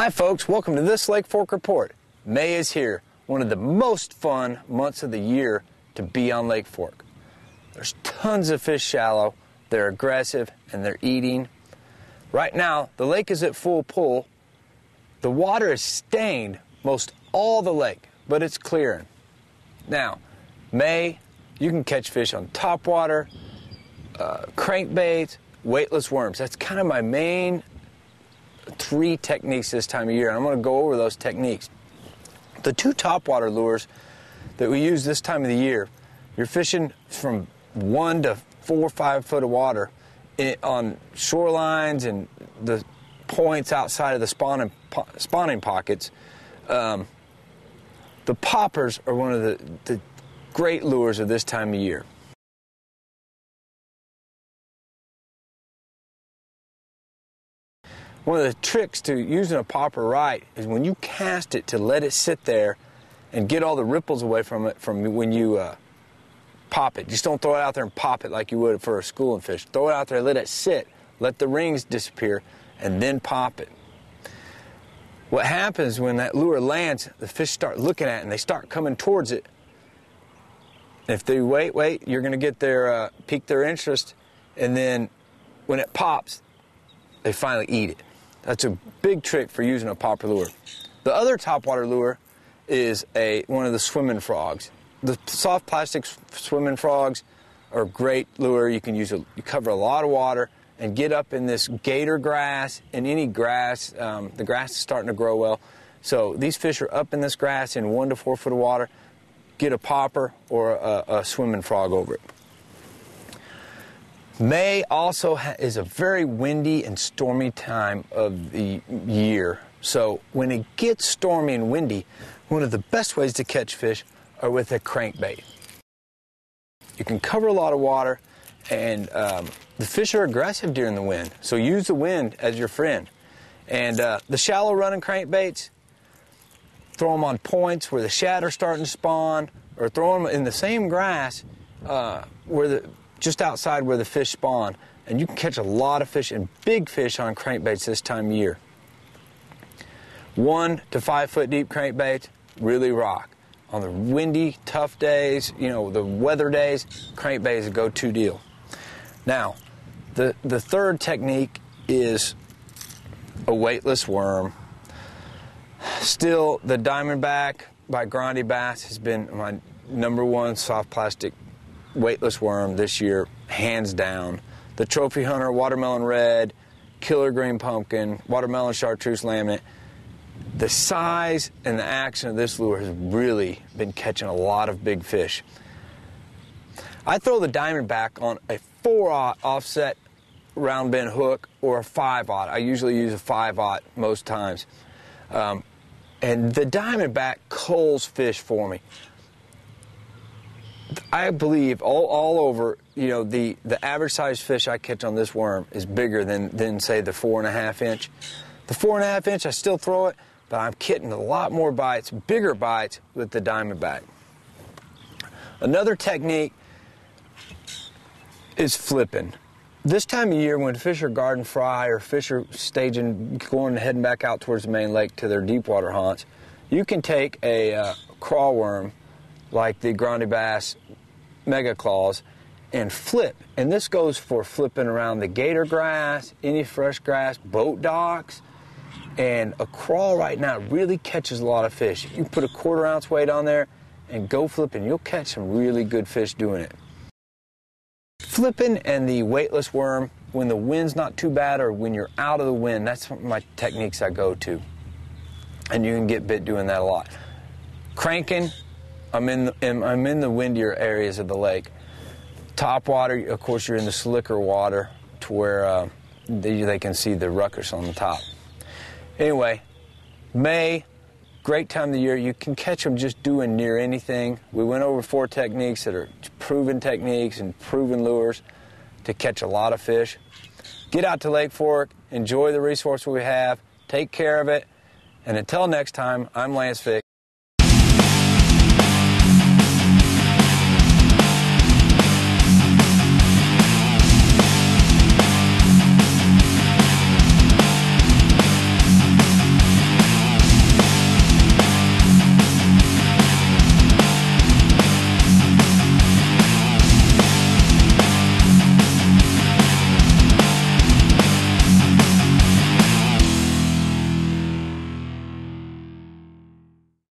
Hi folks, welcome to this Lake Fork Report. May is here, one of the most fun months of the year to be on Lake Fork. There's tons of fish shallow, they're aggressive, and they're eating. Right now, the lake is at full pull. The water is stained most all the lake, but it's clearing. Now, May, you can catch fish on topwater, crankbaits, weightless worms. That's kind of my main 3 techniques this time of year, and I'm going to go over those techniques. The 2 topwater lures that we use this time of the year, you're fishing from 1 to 4 or 5 foot of water on shorelines and the points outside of the spawning pockets. The poppers are one of the great lures of this time of year. One of the tricks to using a popper right is when you cast it to let it sit there and get all the ripples away from it when you pop it. Just don't throw it out there and pop it like you would for a schooling fish. Throw it out there, let it sit, let the rings disappear, and then pop it. What happens when that lure lands, the fish start looking at it and they start coming towards it. If they wait, you're going to get their pique their interest, and then when it pops, they finally eat it. That's a big trick for using a popper lure. The other topwater lure is one of the swimming frogs. The soft plastic swimming frogs are a great lure. You can use you cover a lot of water and get up in this gator grass and any grass. The grass is starting to grow well. So these fish are up in this grass in 1 to 4 foot of water. Get a popper or a swimming frog over it. May also is a very windy and stormy time of the year. So when it gets stormy and windy, one of the best ways to catch fish are with a crankbait. You can cover a lot of water, and the fish are aggressive during the wind. So use the wind as your friend. And the shallow running crankbaits, throw them on points where the shad are starting to spawn, or throw them in the same grass just outside where the fish spawn, and you can catch a lot of fish and big fish on crankbaits this time of year. 1 to 5 foot deep crankbaits really rock. On the windy, tough days, the weather days, crankbait is a go-to deal. Now, the third technique is a weightless worm. Still, the Diamondback by Grande Bass has been my #1 soft plastic weightless worm this year, hands down. The Trophy Hunter, Watermelon Red, Killer Green Pumpkin, Watermelon Chartreuse Laminate. The size and the action of this lure has really been catching a lot of big fish. I throw the Diamondback on a 4/0 offset round bend hook or a 5/0. I usually use a 5/0 most times. And the Diamondback culls fish for me. I believe all over, the average size fish I catch on this worm is bigger than say the 4.5 inch. The 4.5 inch, I still throw it, but I'm getting a lot more bites, bigger bites with the Diamondback. Another technique is flipping. This time of year when fish are garden fry or fish are heading back out towards the main lake to their deep water haunts, you can take a crawl worm like the Grande Bass Mega Claws and flip. And this goes for flipping around the gator grass, any fresh grass, boat docks. And a crawl right now really catches a lot of fish. You put a 1/4 ounce weight on there and go flipping, you'll catch some really good fish doing it. Flipping and the weightless worm, when the wind's not too bad or when you're out of the wind, that's my techniques I go to. And you can get bit doing that a lot. Cranking, I'm in the windier areas of the lake. Top water, of course, you're in the slicker water to where they can see the ruckus on the top. Anyway, May, great time of the year. You can catch them just doing near anything. We went over 4 techniques that are proven techniques and proven lures to catch a lot of fish. Get out to Lake Fork, enjoy the resource we have, take care of it, and until next time, I'm Lance Vick.